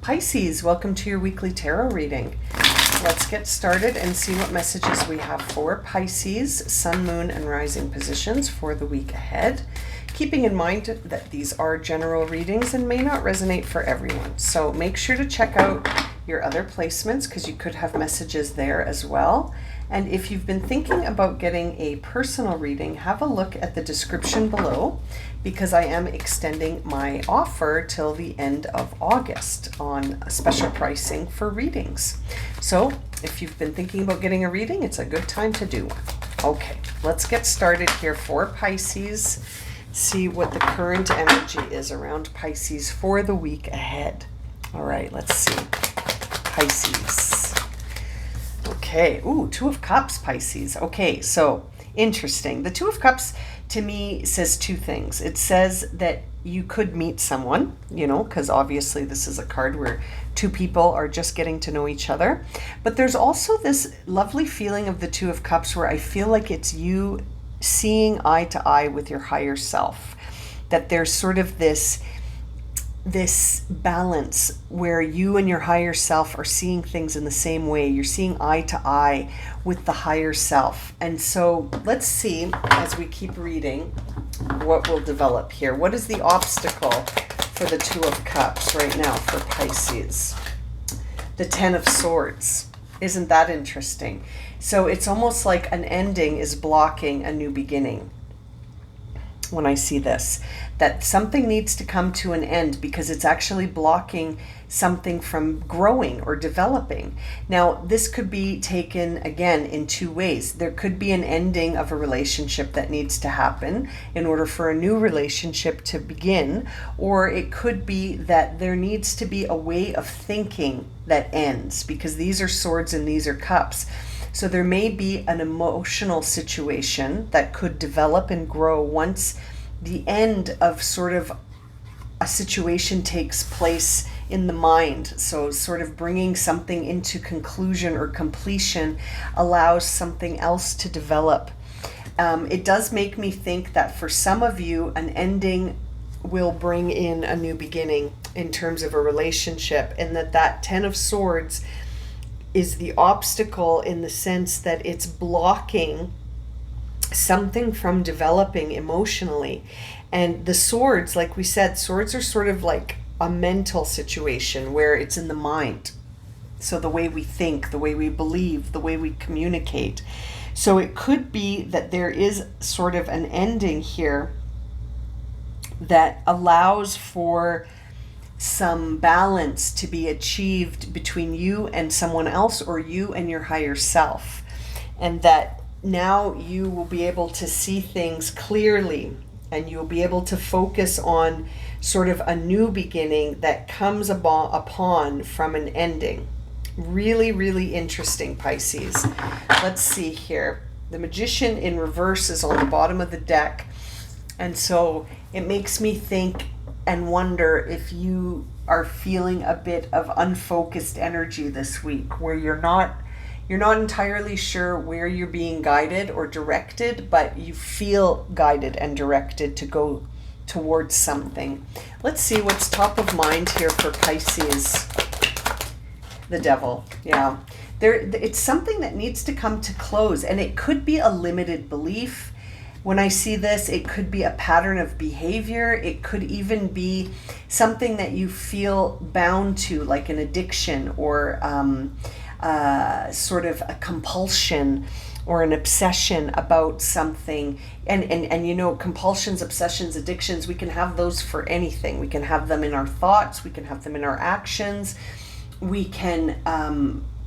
Pisces, welcome to your weekly tarot reading. Let's get started and see what messages we have for Pisces, Sun, Moon, and Rising positions for the week ahead. Keeping in mind that these are general readings and may not resonate for everyone. So make sure to check out your other placements because you could have messages there as well. And if you've been thinking about getting a personal reading, have a look at the description below because I am extending my offer till the end of August on special pricing for readings. So if you've been thinking about getting a reading, it's a good time to do one. Okay, let's get started here for Pisces. See what the current energy is around Pisces for the week ahead. All right, let's see. Pisces. Okay, ooh, Two of Cups, Pisces. Okay, so interesting. The Two of Cups to me says two things. It says that you could meet someone, because obviously this is a card where two people are just getting to know each other. But there's also this lovely feeling of the Two of Cups where I feel like it's you seeing eye to eye with your higher self. That there's sort of this balance where you and your higher self are seeing things in the same way. You're seeing eye to eye with the higher self. And so let's see, as we keep reading, what will develop here. What is the obstacle for the Two of Cups right now for Pisces? The Ten of Swords. Isn't that interesting? So it's almost like an ending is blocking a new beginning. When I see this, that something needs to come to an end because it's actually blocking something from growing or developing. Now, this could be taken again in two ways. There could be an ending of a relationship that needs to happen in order for a new relationship to begin, or it could be that there needs to be a way of thinking that ends because these are swords and these are cups. So there may be an emotional situation that could develop and grow once the end of sort of a situation takes place in the mind. So sort of bringing something into conclusion or completion allows something else to develop. It does make me think that for some of you, an ending will bring in a new beginning in terms of a relationship, and that Ten of Swords is the obstacle in the sense that it's blocking something from developing emotionally. And the swords, like we said, swords are sort of like a mental situation where it's in the mind. So the way we think, the way we believe, the way we communicate. So it could be that there is sort of an ending here that allows for some balance to be achieved between you and someone else, or you and your higher self, and that now you will be able to see things clearly and you'll be able to focus on sort of a new beginning that comes upon from an ending. Really, really interesting, Pisces. Let's see here. The Magician in reverse is on the bottom of the deck, and so it makes me think and wonder if you are feeling a bit of unfocused energy this week where you're not entirely sure where you're being guided or directed, but you feel guided and directed to go towards something. Let's see what's top of mind here for Pisces. The Devil. Yeah. It's something that needs to come to close, and it could be a limited belief. When I see this, it could be a pattern of behavior. It could even be something that you feel bound to, like an addiction or sort of a compulsion or an obsession about something. And compulsions, obsessions, addictions, we can have those for anything. We can have them in our thoughts. We can have them in our actions. We can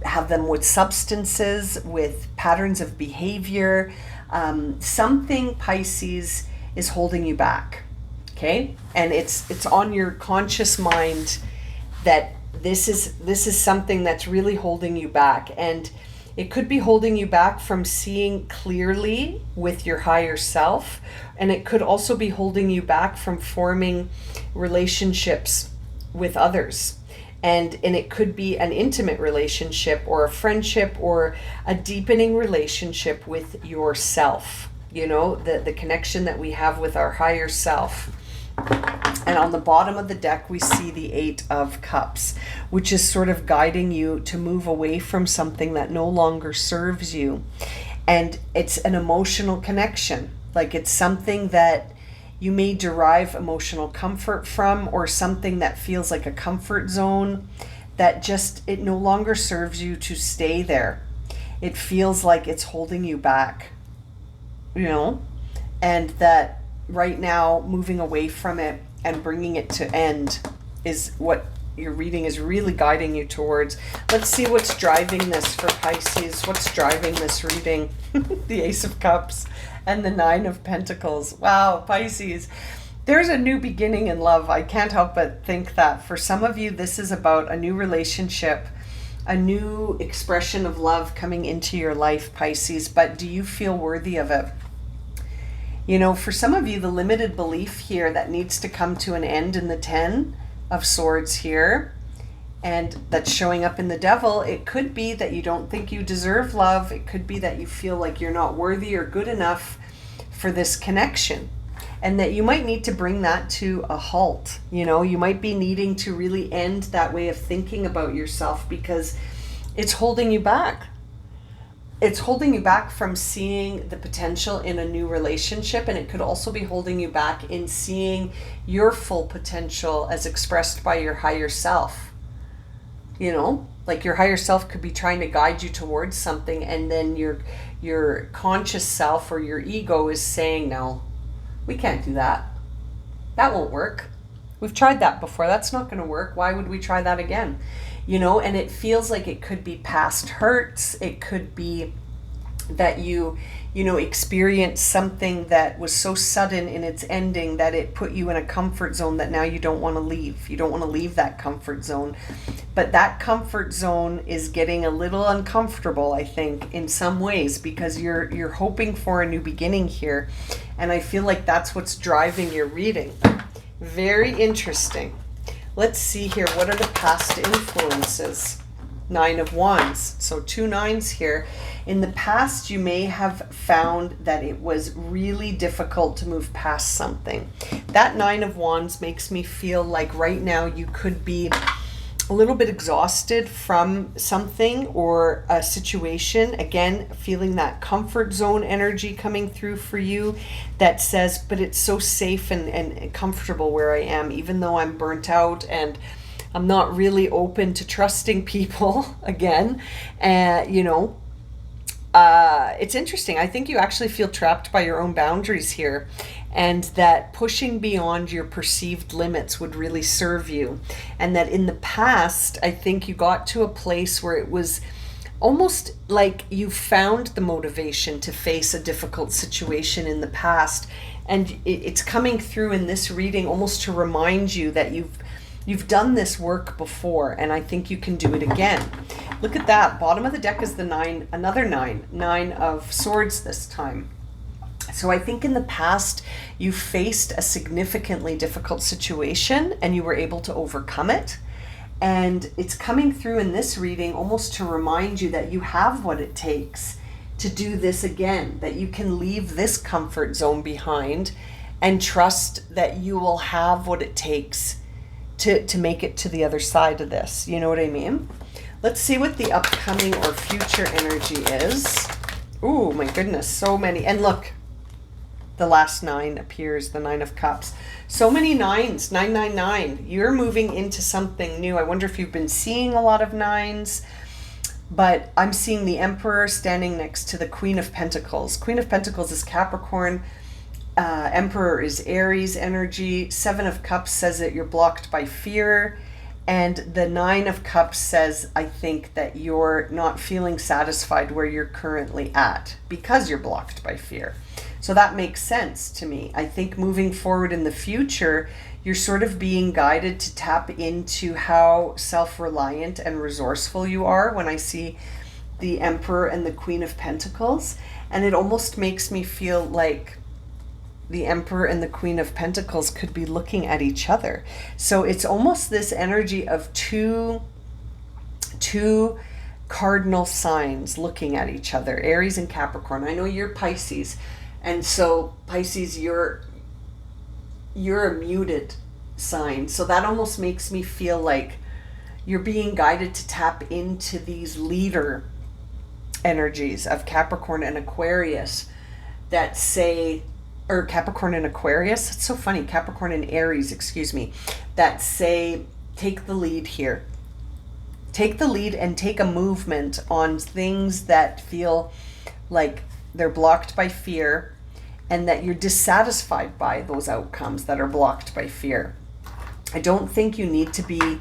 have them with substances, with patterns of behavior. Something, Pisces, is holding you back, okay? And it's on your conscious mind that this is something that's really holding you back, and it could be holding you back from seeing clearly with your higher self, and it could also be holding you back from forming relationships with others. And it could be an intimate relationship or a friendship or a deepening relationship with yourself, the connection that we have with our higher self. And on the bottom of the deck, we see the 8 of Cups, which is sort of guiding you to move away from something that no longer serves you. And it's an emotional connection. Like it's something that you may derive emotional comfort from, or something that feels like a comfort zone that just, it no longer serves you to stay there. It feels like it's holding you back, you know, and that right now moving away from it and bringing it to end is what your reading is really guiding you towards. Let's see what's driving this for Pisces. What's driving this reading? The Ace of Cups and the 9 of Pentacles. Wow, Pisces. There's a new beginning in love. I can't help but think that for some of you, this is about a new relationship, a new expression of love coming into your life, Pisces. But do you feel worthy of it? You know, for some of you, the limited belief here that needs to come to an end in the 10 of Swords here, and that's showing up in the Devil, it could be that you don't think you deserve love. It could be that you feel like you're not worthy or good enough for this connection, and that you might need to bring that to a halt. You know, you might be needing to really end that way of thinking about yourself because it's holding you back. It's holding you back from seeing the potential in a new relationship, and it could also be holding you back in seeing your full potential as expressed by your higher self. You know, like your higher self could be trying to guide you towards something, and then your conscious self or your ego is saying, no, we can't do that. That won't work. We've tried that before. That's not going to work. Why would we try that again? You know, and it feels like it could be past hurts. It could be that you know, experienced something that was so sudden in its ending that it put you in a comfort zone that now you don't want to leave. You don't want to leave that comfort zone. But that comfort zone is getting a little uncomfortable, I think, in some ways, because you're hoping for a new beginning here. And I feel like that's what's driving your reading. Very interesting. Let's see here. What are the past influences? 9 of Wands. So 2 9s here. In the past, you may have found that it was really difficult to move past something. That 9 of Wands makes me feel like right now you could be a little bit exhausted from something or a situation. Again, feeling that comfort zone energy coming through for you that says, but it's so safe and comfortable where I am, even though I'm burnt out and I'm not really open to trusting people again. You know, it's interesting. I think you actually feel trapped by your own boundaries here, and that pushing beyond your perceived limits would really serve you. And that in the past, I think you got to a place where it was almost like you found the motivation to face a difficult situation in the past. And it's coming through in this reading almost to remind you that you've done this work before, and I think you can do it again. Look at that. Bottom of the deck is the 9, another 9 of Swords this time. So I think in the past you faced a significantly difficult situation and you were able to overcome it. And it's coming through in this reading almost to remind you that you have what it takes to do this again, that you can leave this comfort zone behind and trust that you will have what it takes to make it to the other side of this. You know what I mean? Let's see what the upcoming or future energy is. Oh my goodness, so many. And look, the last 9 appears, the 9 of Cups. So many 9s, 999. You're moving into something new. I wonder if you've been seeing a lot of 9s, but I'm seeing the Emperor standing next to the Queen of Pentacles. Queen of Pentacles is Capricorn. Emperor is Aries energy. 7 of Cups says that you're blocked by fear. And the 9 of Cups says, I think that you're not feeling satisfied where you're currently at because you're blocked by fear. So that makes sense to me. I think moving forward in the future, you're sort of being guided to tap into how self-reliant and resourceful you are when I see the Emperor and the Queen of Pentacles. And it almost makes me feel like the Emperor and the Queen of Pentacles could be looking at each other. So it's almost this energy of two cardinal signs looking at each other, Aries and Capricorn. I know you're Pisces, and so Pisces, you're a muted sign. So that almost makes me feel like you're being guided to tap into these leader energies of Capricorn and Aquarius that say, or Capricorn and Aquarius, it's so funny, Capricorn and Aries, excuse me, that say, take the lead here. Take the lead and take a movement on things that feel like they're blocked by fear, and that you're dissatisfied by those outcomes that are blocked by fear. I don't think you need to be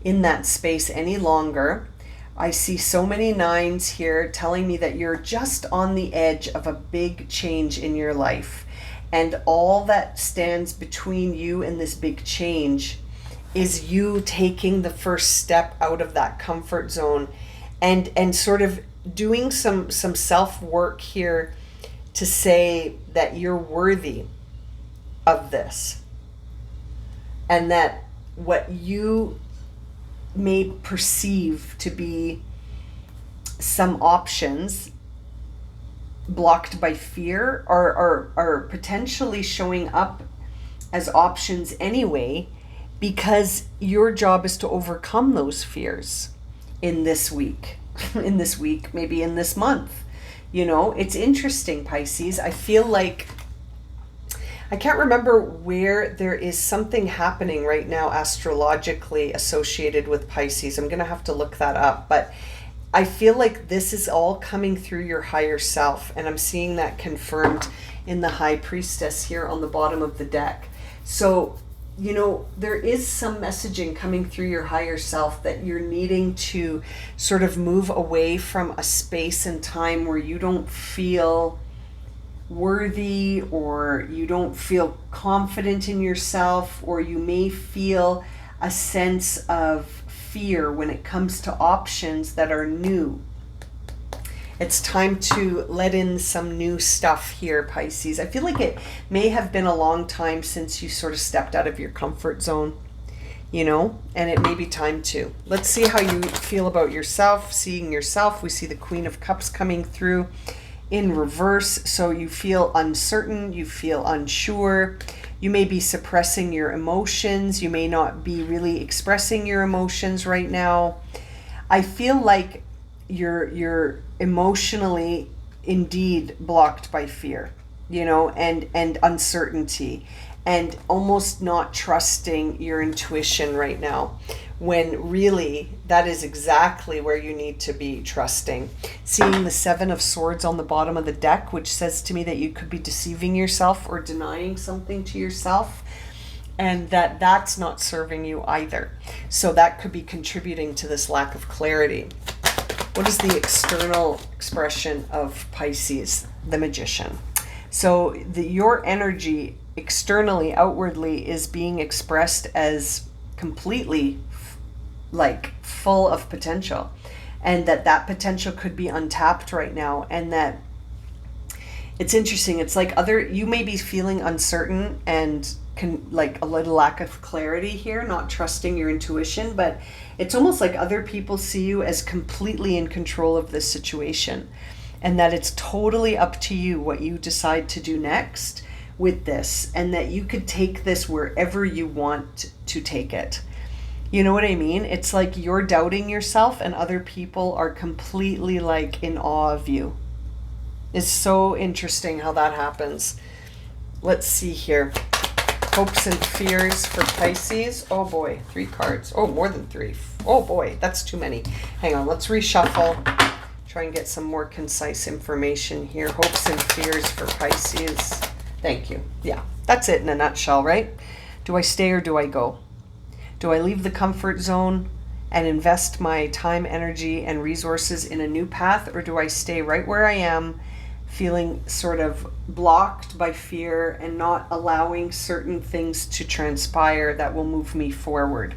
in that space any longer. I see so many nines here telling me that you're just on the edge of a big change in your life. And all that stands between you and this big change is you taking the first step out of that comfort zone and sort of doing some self-work here to say that you're worthy of this, and that what you may perceive to be some options blocked by fear are potentially showing up as options anyway, because your job is to overcome those fears in this week, maybe in this month. You know, it's interesting, Pisces. I feel like, I can't remember where there is something happening right now astrologically associated with Pisces. I'm going to have to look that up. But I feel like this is all coming through your higher self. And I'm seeing that confirmed in the High Priestess here on the bottom of the deck. So, you know, there is some messaging coming through your higher self that you're needing to sort of move away from a space and time where you don't feel worthy, or you don't feel confident in yourself, or you may feel a sense of fear when it comes to options that are new. It's time to let in some new stuff here, Pisces. I feel like it may have been a long time since you sort of stepped out of your comfort zone, you know, and it may be time to. Let's see how you feel about yourself, seeing yourself. We see the Queen of Cups coming through in reverse. So you feel uncertain, you feel unsure. You may be suppressing your emotions. You may not be really expressing your emotions right now. I feel like you're emotionally indeed blocked by fear, you know, and uncertainty, and almost not trusting your intuition right now, when really that is exactly where you need to be trusting. Seeing the Seven of Swords on the bottom of the deck, which says to me that you could be deceiving yourself or denying something to yourself, and that's not serving you either. So that could be contributing to this lack of clarity. What is the external expression of Pisces? The Magician. So your energy externally, outwardly, is being expressed as completely like full of potential, and that potential could be untapped right now. And that it's interesting. It's like you may be feeling uncertain and like a little lack of clarity here, not trusting your intuition, but it's almost like other people see you as completely in control of this situation, and that it's totally up to you what you decide to do next with this, and that you could take this wherever you want to take it. You know what I mean? It's like you're doubting yourself and other people are completely like in awe of you. It's so interesting how that happens. Let's see here. Hopes and fears for Pisces. Oh boy, 3 cards. Oh, more than 3. Oh boy, that's too many. Hang on, let's reshuffle. Try and get some more concise information here. Hopes and fears for Pisces. Thank you. Yeah, that's it in a nutshell, right? Do I stay or do I go? Do I leave the comfort zone and invest my time, energy, and resources in a new path, or do I stay right where I am, feeling sort of blocked by fear and not allowing certain things to transpire that will move me forward,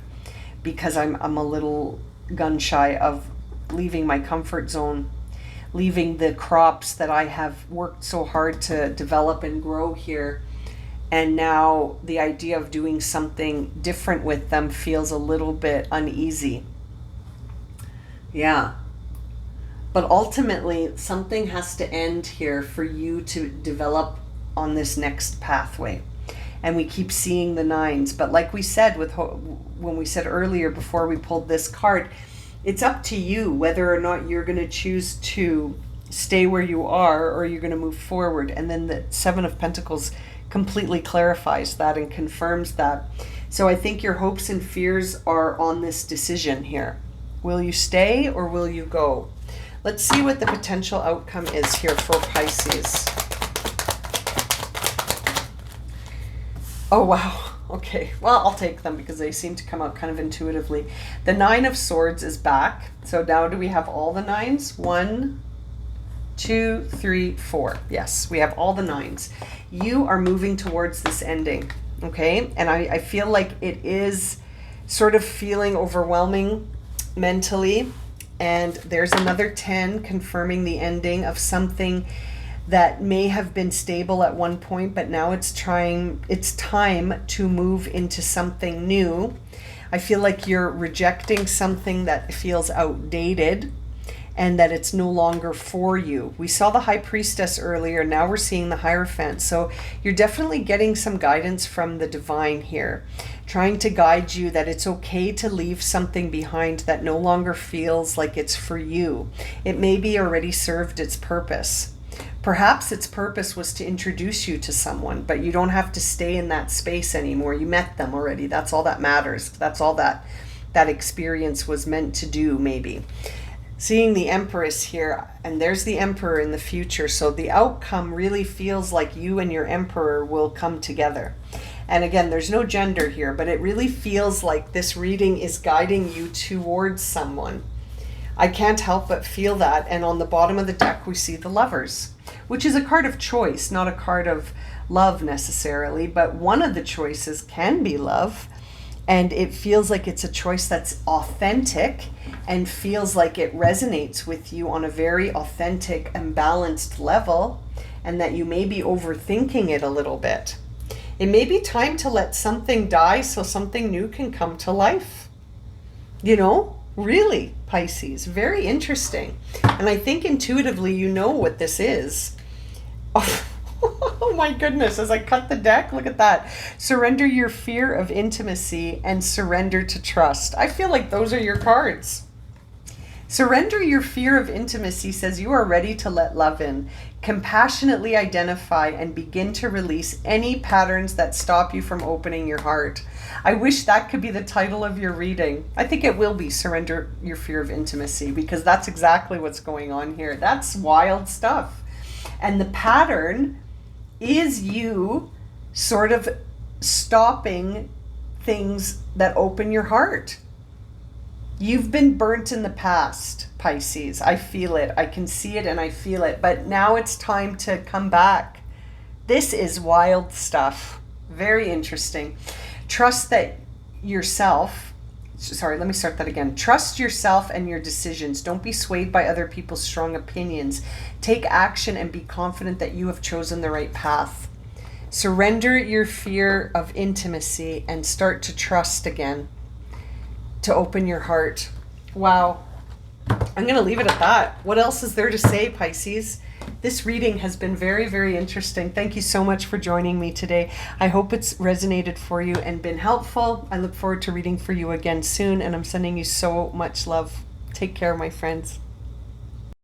because I'm a little gun shy of leaving my comfort zone, leaving the crops that I have worked so hard to develop and grow here. And now the idea of doing something different with them feels a little bit uneasy. Yeah. But ultimately, something has to end here for you to develop on this next pathway. and we keep seeing the nines. But like we said when we said earlier before we pulled this card, it's up to you whether or not you're going to choose to stay where you are or you're going to move forward. And then the Seven of Pentacles completely clarifies that and confirms that. So I think your hopes and fears are on this decision here. Will you stay or will you go? Let's see what the potential outcome is here for Pisces. Oh, wow. Okay. Well, I'll take them because they seem to come out kind of intuitively. The Nine of Swords is back. So now do we have all the nines? 1, 2, 3, 4. Yes, we have all the nines. You are moving towards this ending. Okay. And I feel like it is sort of feeling overwhelming mentally. And there's another 10 confirming the ending of something that may have been stable at one point, but now it's time to move into something new. I feel like you're rejecting something that feels outdated and that it's no longer for you. We saw the High Priestess earlier. Now we're seeing the Hierophant. So you're definitely getting some guidance from the divine here, trying to guide you that it's okay to leave something behind that no longer feels like it's for you. It maybe already served its purpose. Perhaps its purpose was to introduce you to someone, but you don't have to stay in that space anymore. You met them already. That's all that matters. That's all that experience was meant to do, maybe. Seeing the Empress here, and there's the Emperor in the future. So the outcome really feels like you and your Emperor will come together. And again, there's no gender here, but it really feels like this reading is guiding you towards someone. I can't help but feel that. And on the bottom of the deck, we see the Lovers, which is a card of choice, not a card of love necessarily, but one of the choices can be love. And it feels like it's a choice that's authentic and feels like it resonates with you on a very authentic and balanced level, and that you may be overthinking it a little bit. It may be time to let something die so something new can come to life. You know, really, Pisces, very interesting. And I think intuitively you know what this is. Oh my goodness, as I cut the deck, look at that. Surrender your fear of intimacy and surrender to trust. I feel like those are your cards. Surrender your fear of intimacy says you are ready to let love in. Compassionately identify and begin to release any patterns that stop you from opening your heart. I wish that could be the title of your reading. I think it will be Surrender Your Fear of Intimacy, because that's exactly what's going on here. That's wild stuff. And the pattern is you sort of stopping things that open your heart. You've been burnt in the past, Pisces. I feel it. I can see it and I feel it. But now it's time to come back. This is wild stuff. Very interesting. Trust that yourself. Sorry, let me start that again. Trust yourself and your decisions. Don't be swayed by other people's strong opinions. Take action and be confident that you have chosen the right path. Surrender your fear of intimacy and start to trust again, to open your heart. Wow. I'm going to leave it at that. What else is there to say, Pisces? This reading has been very, very interesting. Thank you so much for joining me today. I hope it's resonated for you and been helpful. I look forward to reading for you again soon, and I'm sending you so much love. Take care, my friends.